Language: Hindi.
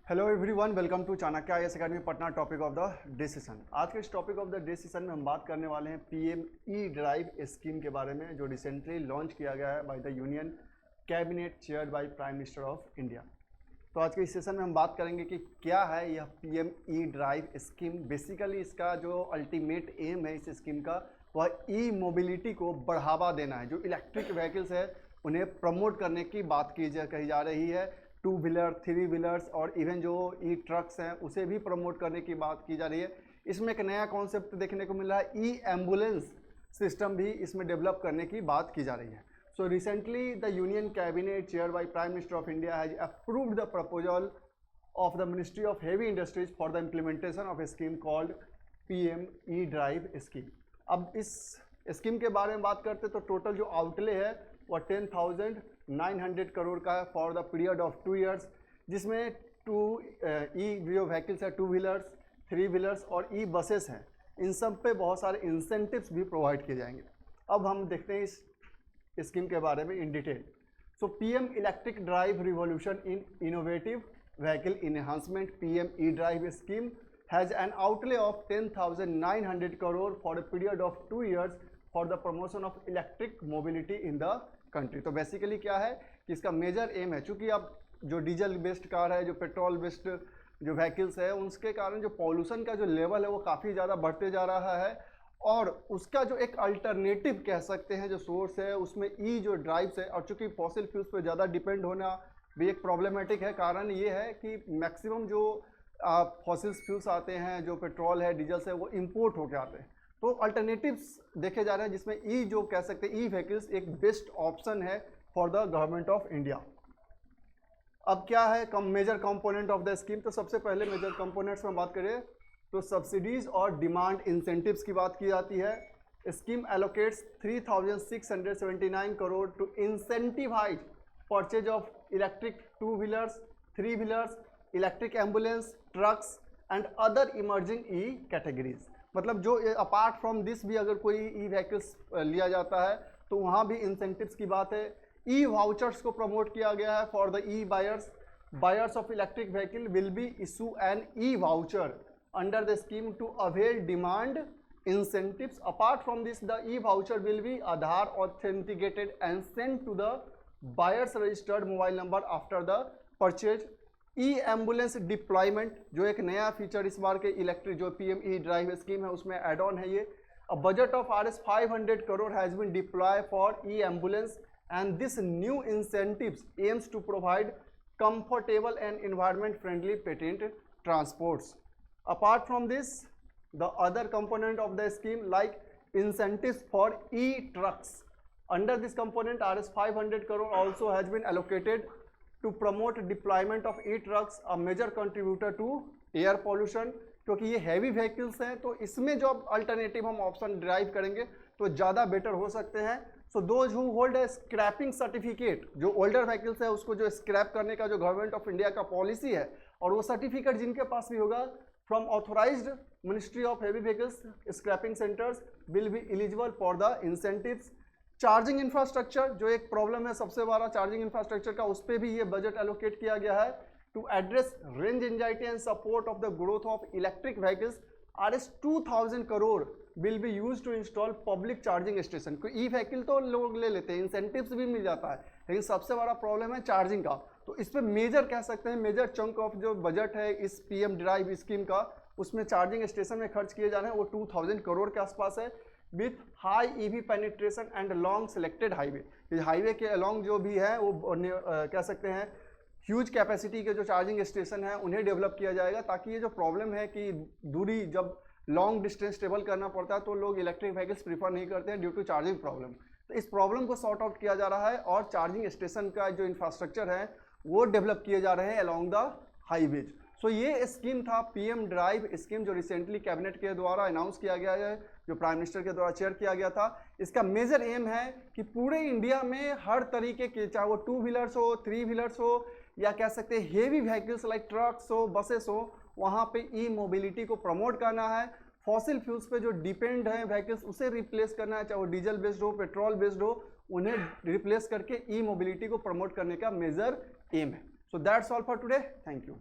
Hello everyone, welcome to Chanakya IAS academy Patna. Topic of the day session. आज के इस topic of the day session में हम बात करने वाले हैं पीएम ई ड्राइव स्कीम के बारे में, जो रिसेंटली लॉन्च किया गया है by the union cabinet chaired by prime minister of India. तो आज के इस सेशन में हम बात करेंगे कि क्या है यह PM E drive scheme. Basically इसका जो अल्टीमेट एम है इस स्कीम का, वह ई मोबिलिटी को बढ़ावा देना है। जो इलेक्ट्रिक व्हीकल्स है उन्हें प्रमोट करने की बात कही जा रही है। 2 व्हीलर, 3 व्हीलर्स और इवन जो ई ट्रक्स हैं उसे भी प्रमोट करने की बात की जा रही है। इसमें एक नया कॉन्सेप्ट देखने को मिल रहा है, ई एम्बुलेंस सिस्टम भी इसमें डेवलप करने की बात की जा रही है। So recently the union cabinet chair by prime minister of India has approved the proposal of the ministry of heavy industries for the implementation of A scheme called PM E drive scheme. अब इस स्कीम के बारे में बात करते तो टोटल जो आउटले है वह 10,900 करोड़ का है for the period of 2 years, जिसमें ई जो व्हीकल्स है 2 व्हीलर्स, 3 व्हीलर्स और ई बसेस हैं, इन सब पे बहुत सारे इंसेंटिव्स भी प्रोवाइड किए जाएंगे। अब हम देखते हैं इस स्कीम के बारे में in detail. So PM electric drive revolution in innovative vehicle enhancement PM E drive scheme has an outlay of 10,900 crore for a period of 2 years for the promotion of electric mobility in the country. तो बेसिकली क्या है कि इसका मेजर एम है, चूँकि अब जो डीजल बेस्ड कार है, जो पेट्रोल बेस्ड जो व्हीकल्स है, उसके कारण जो पॉल्यूशन का जो लेवल है वो काफ़ी ज़्यादा बढ़ते जा रहा है, और उसका जो एक अल्टरनेटिव कह सकते हैं जो सोर्स है उसमें ई जो ड्राइव्स है। और चूँकि फॉसिल फ्यूल्स पर ज़्यादा डिपेंड होना भी एक प्रॉब्लमेटिक है। कारण ये है कि मैक्सिमम जो फॉसिल फ्यूल्स आते हैं, जो पेट्रोल है, डीजल है, वो इम्पोर्ट होकर आते हैं। तो अल्टरनेटिव्स देखे जा रहे हैं जिसमें ई जो कह सकते हैं ई व्हीकल्स एक बेस्ट ऑप्शन है for the government of India. अब क्या है major component of the scheme. तो सबसे पहले मेजर कंपोनेंट्स में बात करें तो सब्सिडीज और डिमांड इंसेंटिव्स की बात की जाती है। Scheme allocates 3,679 crore to incentivize purchase of electric 2 wheelers, 3 wheelers, electric ambulance, trucks and other emerging E categories. मतलब जो अपार्ट फ्रॉम दिस भी अगर कोई ई व्हीकल्स लिया जाता है तो वहाँ भी इंसेंटिव्स की बात है। ई वाउचर्स को प्रमोट किया गया है for the E buyers of electric vehicle will be issue an E voucher under the scheme to avail demand incentives. Apart from this, the e-voucher will be Aadhaar authenticated and sent to the buyer's registered mobile number after the purchase. E ambulance deployment जो एक नया फीचर इस बार के इलेक्ट्रिक जो पीएम ई ड्राइव स्कीम है उसमें एड ऑन है। ये a budget of Rs 500 crore has been deploy for e ambulance and this new incentives aims to provide comfortable and environment friendly patent transports. Apart from this, the other component of the scheme like incentives for e-trucks. Under this component, Rs 500 crore also has been allocated to promote deployment of e-trucks, a major contributor to air pollution. क्योंकि ये हैवी व्हीकल्स हैं तो इसमें जो अल्टरनेटिव हम ऑप्शन ड्राइव करेंगे तो ज़्यादा बेटर हो सकते हैं। So those who hold a scrapping certificate, जो ओल्डर व्हीकल्स है उसको जो स्क्रैप करने का जो गवर्नमेंट ऑफ इंडिया का पॉलिसी है, और वो सर्टिफिकेट जिनके पास भी होगा from authorised ministry of heavy vehicles scrapping centres will be eligible for the incentives. Charging infrastructure जो एक प्रॉब्लम है सबसे बड़ा चार्जिंग इंफ्रास्ट्रक्चर का, उस पर भी ये बजट एलोकेट किया गया है to address range anxiety and support of the growth of electric vehicles. Rs 2,000 crore will be use to install public charging station. E vehicle तो लोग ले लेते हैं, इंसेंटिव्स भी मिल जाता है, लेकिन सबसे बड़ा प्रॉब्लम है चार्जिंग का। तो इस पर मेजर कह सकते हैं मेजर चंक ऑफ जो बजट है इस पीएम ड्राइव स्कीम का, उसमें चार्जिंग स्टेशन में खर्च किए जा रहे हैं वो 2,000 करोड़ के आसपास है, with high EV penetration and long selected highway. Highway के अलॉन्ग जो भी है वो कह सकते हैं ह्यूज कैपेसिटी के जो चार्जिंग स्टेशन है उन्हें डेवलप किया जाएगा, ताकि ये जो प्रॉब्लम है कि दूरी जब लॉन्ग डिस्टेंस ट्रेवल करना पड़ता है तो लोग इलेक्ट्रिक व्हीकल्स प्रीफर नहीं करते हैं ड्यू टू चार्जिंग प्रॉब्लम। तो इस प्रॉब्लम को सॉर्ट आउट किया जा रहा है और चार्जिंग स्टेशन का जो इंफ्रास्ट्रक्चर है वो डेवलप किए जा रहे हैं अलॉन्ग द हाईवेज। सो ये स्कीम था पीएम ड्राइव स्कीम जो रिसेंटली कैबिनेट के द्वारा अनाउंस किया गया है, जो प्राइम मिनिस्टर के द्वारा चेयर किया गया था। इसका मेजर एम है कि पूरे इंडिया में हर तरीके के, चाहे वो 2 व्हीलर्स हो, 3 व्हीलर्स हो, या कह सकते हैं हेवी व्हीकल्स लाइक ट्रक्स हो, बसेस हो, वहाँ पे ई मोबिलिटी को प्रमोट करना है। फॉसिल फ्यूल्स पे जो डिपेंड है व्हीकल्स उसे रिप्लेस करना है, चाहे वो डीजल बेस्ड हो, पेट्रोल बेस्ड हो, उन्हें रिप्लेस करके ई मोबिलिटी को प्रमोट करने का मेजर एम है। So that's all for today, thank you.